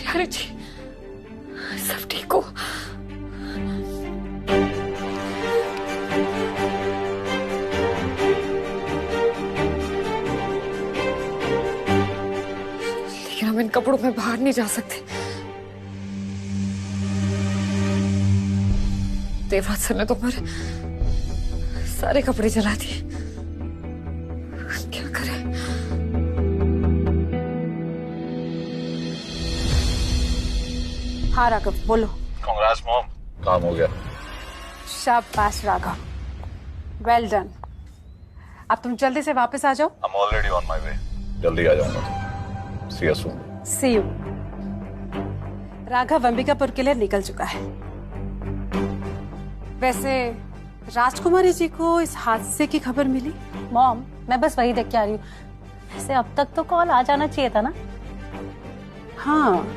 प्यारे जी, सब ठीक हो? लेकिन हम इन कपड़ों में बाहर नहीं जा सकते। देवराज सर ने तो हमारे सारे कपड़े जला दिए। क्या करें? हाँ राघव बोलो। कांग्रेस मॉम, काम हो गया। शाबाश राघव, वेल डन। अब तुम जल्दी से वापस आ जाओ। I'm already on my way. जल्दी आ जाऊंगा। See you soon. See you. Raghav Ambikapur के लिए निकल चुका है। वैसे राजकुमारी जी को इस हादसे की खबर मिली? मॉम, मैं बस वही देख के आ रही हूँ। वैसे अब तक तो कॉल आ जाना चाहिए था ना? हाँ,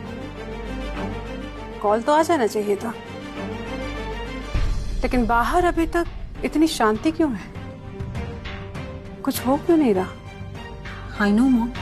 कॉल तो आ जाना चाहिए था, लेकिन बाहर अभी तक इतनी शांति क्यों है? कुछ हो क्यों नहीं रहा? I know mom.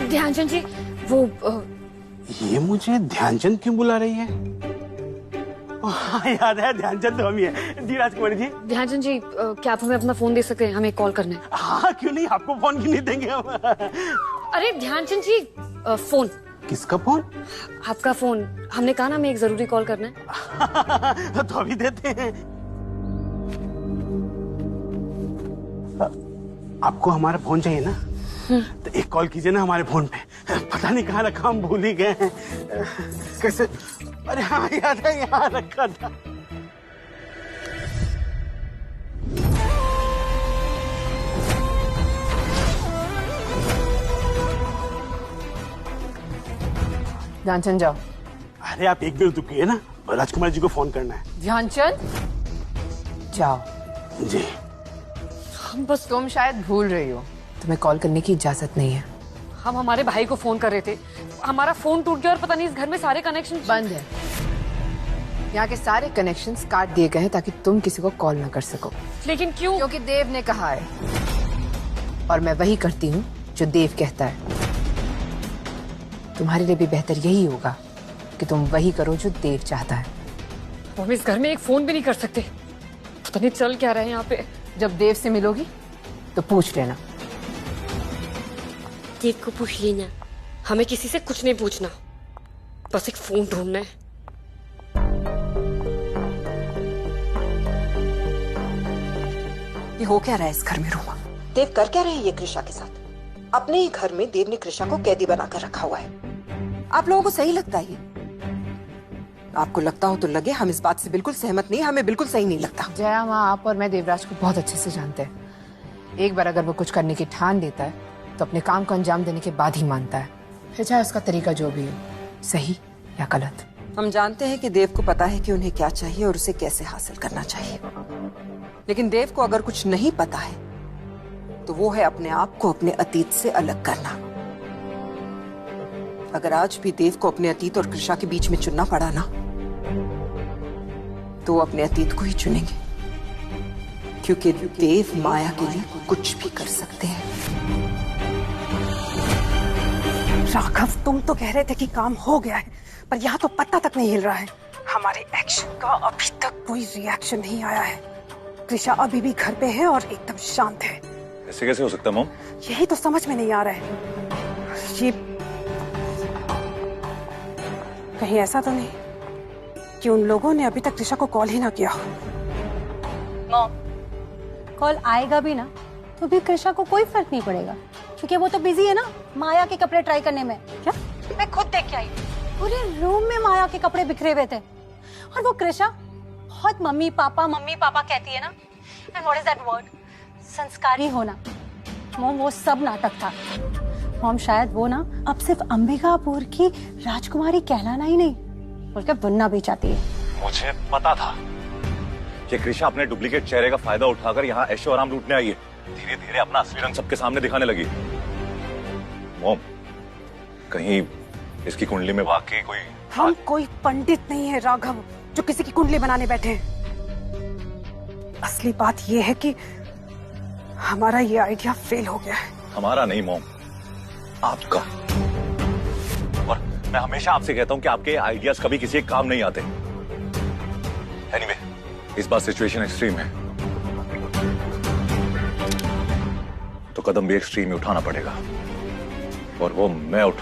Dhyanchand ji, वो ये मुझे ध्यानचंद क्यों बुला रही है? हाँ, याद है, ध्यानचंद तो हम ही है। जी राजकुमारी जी। ध्यानचंद जी, क्या आप हमें अपना फोन दे सकते हैं? हमें कॉल करना है। हाँ क्यों नहीं, आपको फोन क्यों नहीं देंगे हम? अरे ध्यानचंद जी, फोन। किसका फोन? आपका फोन। हमने कहा ना हमें एक जरूरी कॉल करना है। तो अभी देते हैं। आपको हमारा फोन चाहिए ना? तो एक कॉल कीजिए ना हमारे फोन पे। पता नहीं कहाँ रखा, हम भूल ही गए हैं। कैसे? अरे हाँ याद है, यहाँ रखा था। ध्यानचंद जाओ। अरे आप एक मिनट रुकिए ना, राजकुमार जी को फोन करना है। ध्यानचंद जाओ। जी। हम बस तुम शायद भूल रही हो, तुम्हें कॉल करने की इजाजत नहीं है। हम हमारे भाई को फोन कर रहे थे, हमारा फोन टूट गया और पता नहीं इस घर में सारे कनेक्शन बंद है। यहाँ के सारे कनेक्शंस काट दिए गए हैं ताकि तुम किसी को कॉल ना कर सको। लेकिन क्यों? क्योंकि देव ने कहा है, और मैं वही करती हूँ जो देव कहता है। तुम्हारे लिए भी बेहतर यही होगा कि तुम वही करो जो देव चाहता है। हम इस घर में एक फोन भी नहीं कर सकते। पता नहीं चल क्या रहा है यहाँ पे। जब देव से मिलोगी तो पूछ लेना। देव को पूछ लेना, हमें किसी से कुछ नहीं पूछना, बस एक फोन ढूंढना है। ये हो क्या रहा है इस घर में? रूमा, देव कर क्या रहे हैं ये कृषा के साथ? अपने ही घर में देव ने कृषा को कैदी बनाकर रखा हुआ है। आप लोगों को सही लगता है ये? आपको लगता हो तो लगे, हम इस बात से बिल्कुल सहमत नहीं, हमें बिल्कुल सही नहीं लगता। जया माँ, आप और मैं देवराज को बहुत अच्छे से जानते हैं। एक बार अगर वो कुछ करने की ठान लेता है तो अपने काम को अंजाम देने के बाद ही मानता है, फिर चाहे उसका तरीका जो भी हो, सही या गलत। हम जानते हैं कि देव को पता है कि उन्हें क्या चाहिए और उसे कैसे हासिल करना चाहिए, लेकिन देव को अगर कुछ नहीं पता है तो वो है अपने आप को अपने अतीत से अलग करना। अगर आज भी देव को अपने अतीत और कृषा के बीच में चुनना पड़ा ना, तो वो अपने अतीत को ही चुनेंगे, क्योंकि देव माया के लिए कुछ भी कर सकते हैं। राघव, तुम तो कह रहे थे कि काम हो गया है, पर यहाँ तो पत्ता तक नहीं हिल रहा है। हमारे एक्शन का अभी तक कोई रिएक्शन नहीं आया है। कृषा अभी भी घर पे है और एकदम शांत है। ऐसे कैसे हो सकता है मॉम? यही तो समझ में नहीं आ रहा है। ये कहीं ऐसा तो नहीं कि उन लोगों ने अभी तक कृषा को कॉल ही ना किया हो? मॉम, कॉल आएगा भी ना तो भी कृषा को कोई फर्क नहीं पड़ेगा, क्योंकि वो तो बिजी है ना माया के कपड़े ट्राई करने में। क्या? मैं खुद देख के आई, पूरे रूम में माया के कपड़े बिखरे हुए थे। और वो कृषा बहुत मम्मी पापा कहती है ना। And what is that word? संस्कारी होना। मॉम, वो सब नाटक था। मॉम शायद वो ना अब सिर्फ अंबिकापुर की राजकुमारी कहलाना ही नहीं बल्कि बनना भी चाहती है। मुझे पता था कि कृषा अपने डुप्लीकेट चेहरे का फायदा उठाकर यहाँ ऐशो आराम लूटने आई है। धीरे धीरे अपना असली रंग सबके सामने दिखाने लगी। मॉम, कहीं इसकी कुंडली में वाकई कोई... हम कोई पंडित नहीं है राघव जो किसी की कुंडली बनाने बैठे हैं। असली बात यह है कि हमारा ये आइडिया फेल हो गया है। हमारा नहीं मॉम, आपका। और मैं हमेशा आपसे कहता हूं कि आपके आइडियाज कभी किसी के काम नहीं आते। एनीवे, इस बार सिचुएशन एक्सट्रीम है तो कदम भी एक्सट्रीम ही उठाना पड़ेगा और वो मैं उठाऊं।